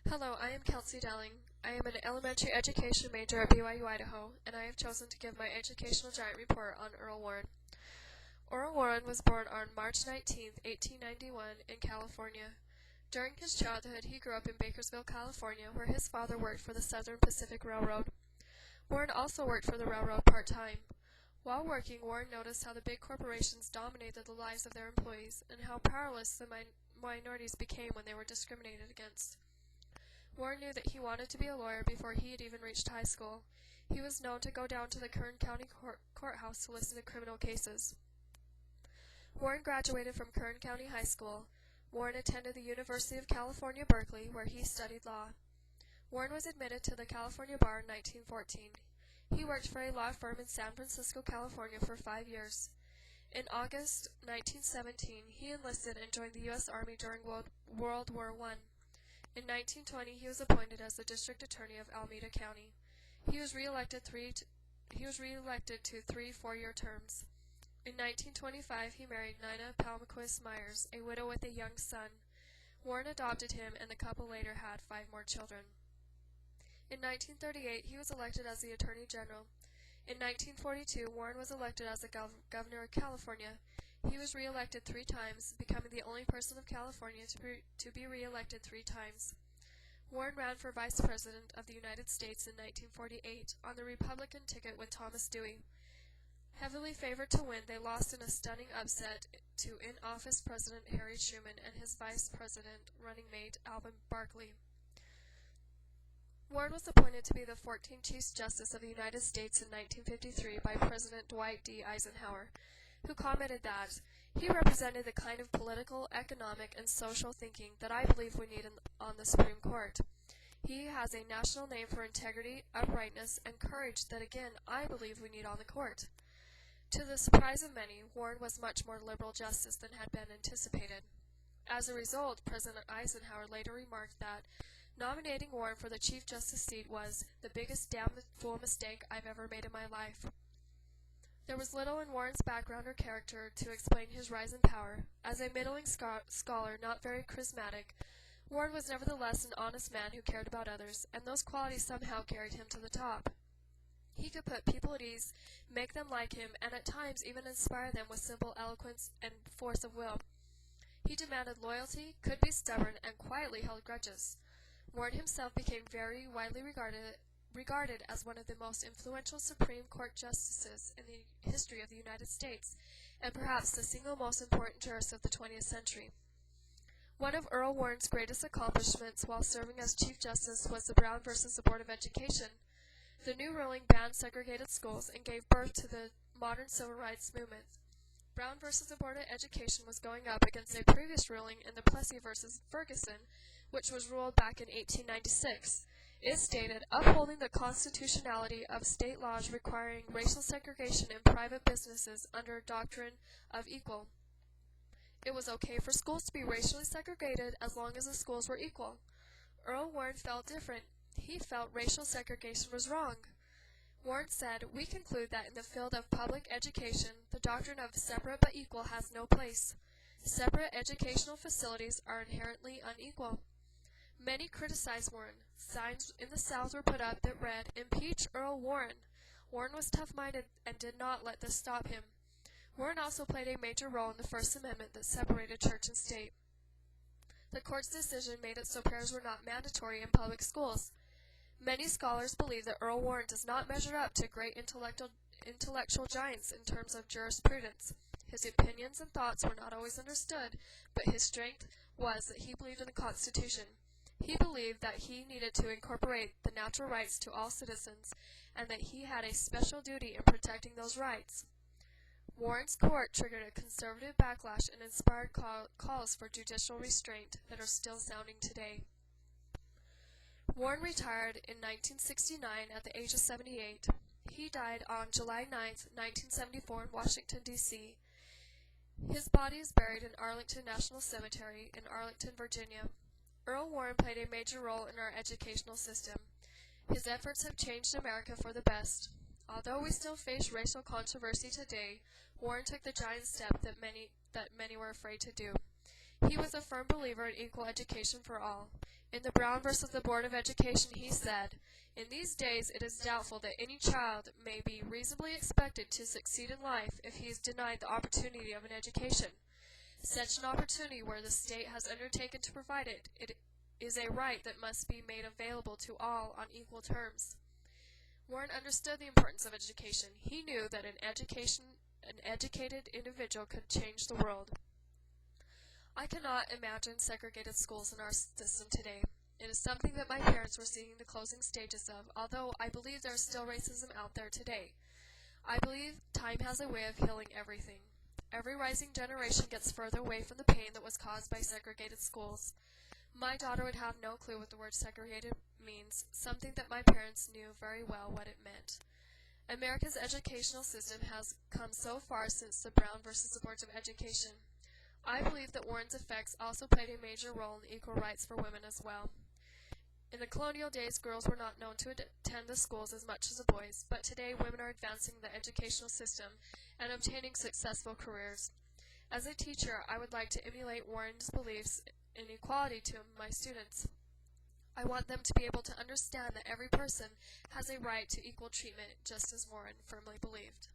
Hello, I am Kelsey Dowling. I am an elementary education major at BYU, Idaho, and I have chosen to give my educational giant report on Earl Warren. Earl Warren was born on March 19, 1891, in California. During his childhood, he grew up in Bakersville, California, where his father worked for the Southern Pacific Railroad. Warren also worked for the railroad part-time. While working, Warren noticed how the big corporations dominated the lives of their employees and how powerless the minorities became when they were discriminated against. Warren knew that he wanted to be a lawyer before he had even reached high school. He was known to go down to the Kern County courthouse to listen to criminal cases. Warren graduated from Kern County High School. Warren attended the University of California, Berkeley, where he studied law. Warren was admitted to the California bar in 1914. He worked for a law firm in San Francisco, California for 5 years. In August 1917, he enlisted and joined the U.S. Army during World War I. In 1920, he was appointed as the district attorney of Alameda County. He was reelected to three four-year terms. In 1925, he married Nina Palmquist Myers, a widow with a young son. Warren adopted him, and the couple later had 5 more children. In 1938, he was elected as the Attorney General. In 1942, Warren was elected as the governor of California. He was re-elected 3 times, becoming the only person of California to be re-elected 3 times. Warren ran for Vice President of the United States in 1948 on the Republican ticket with Thomas Dewey. Heavily favored to win, they lost in a stunning upset to in-office President Harry Truman and his Vice President running mate Alvin Barkley. Warren was appointed to be the 14th Chief Justice of the United States in 1953 by President Dwight D. Eisenhower, who commented that he represented the kind of political, economic, and social thinking that I believe we need on the Supreme Court. He has a national name for integrity, uprightness, and courage that, again, I believe we need on the court. To the surprise of many, Warren was much more liberal justice than had been anticipated. As a result, President Eisenhower later remarked that nominating Warren for the Chief Justice seat was the biggest damn fool mistake I've ever made in my life. There was little in Warren's background or character to explain his rise in power. As a middling scholar, not very charismatic, Warren was nevertheless an honest man who cared about others, and those qualities somehow carried him to the top. He could put people at ease, make them like him, and at times even inspire them with simple eloquence and force of will. He demanded loyalty, could be stubborn, and quietly held grudges. Warren himself became very widely regarded as one of the most influential Supreme Court justices in the history of the United States, and perhaps the single most important jurist of the 20th century. One of Earl Warren's greatest accomplishments while serving as Chief Justice was the Brown v. the Board of Education. The new ruling banned segregated schools and gave birth to the modern civil rights movement. Brown v. the Board of Education was going up against a previous ruling in the Plessy v. Ferguson, which was ruled back in 1896. It stated, upholding the constitutionality of state laws requiring racial segregation in private businesses under doctrine of equal. It was okay for schools to be racially segregated as long as the schools were equal. Earl Warren felt different. He felt racial segregation was wrong. Warren said, we conclude that in the field of public education, the doctrine of separate but equal has no place. Separate educational facilities are inherently unequal. Many criticized Warren. Signs in the South were put up that read, Impeach Earl Warren. Warren was tough-minded and did not let this stop him. Warren also played a major role in the First Amendment that separated church and state. The court's decision made it so prayers were not mandatory in public schools. Many scholars believe that Earl Warren does not measure up to great intellectual giants in terms of jurisprudence. His opinions and thoughts were not always understood, but his strength was that he believed in the Constitution. He believed that he needed to incorporate the natural rights to all citizens, and that he had a special duty in protecting those rights. Warren's court triggered a conservative backlash and inspired calls for judicial restraint that are still sounding today. Warren retired in 1969 at the age of 78. He died on July 9, 1974 in Washington, D.C. His body is buried in Arlington National Cemetery in Arlington, Virginia. Earl Warren played a major role in our educational system. His efforts have changed America for the best. Although we still face racial controversy today, Warren took the giant step that many were afraid to do. He was a firm believer in equal education for all. In the Brown versus the Board of Education, he said, "In these days it is doubtful that any child may be reasonably expected to succeed in life if he is denied the opportunity of an education. Such an opportunity, where the state has undertaken to provide it, it is a right that must be made available to all on equal terms." Warren understood the importance of education. He knew that an educated individual could change the world. I cannot imagine segregated schools in our system today. It is something that my parents were seeing the closing stages of, although I believe there is still racism out there today. I believe time has a way of healing everything. Every rising generation gets further away from the pain that was caused by segregated schools. My daughter would have no clue what the word segregated means, something that my parents knew very well what it meant. America's educational system has come so far since the Brown versus the Boards of Education. I believe that Warren's effects also played a major role in equal rights for women as well. In the colonial days, girls were not known to attend the schools as much as the boys, but today women are advancing the educational system and obtaining successful careers. As a teacher, I would like to emulate Warren's beliefs in equality to my students. I want them to be able to understand that every person has a right to equal treatment, just as Warren firmly believed.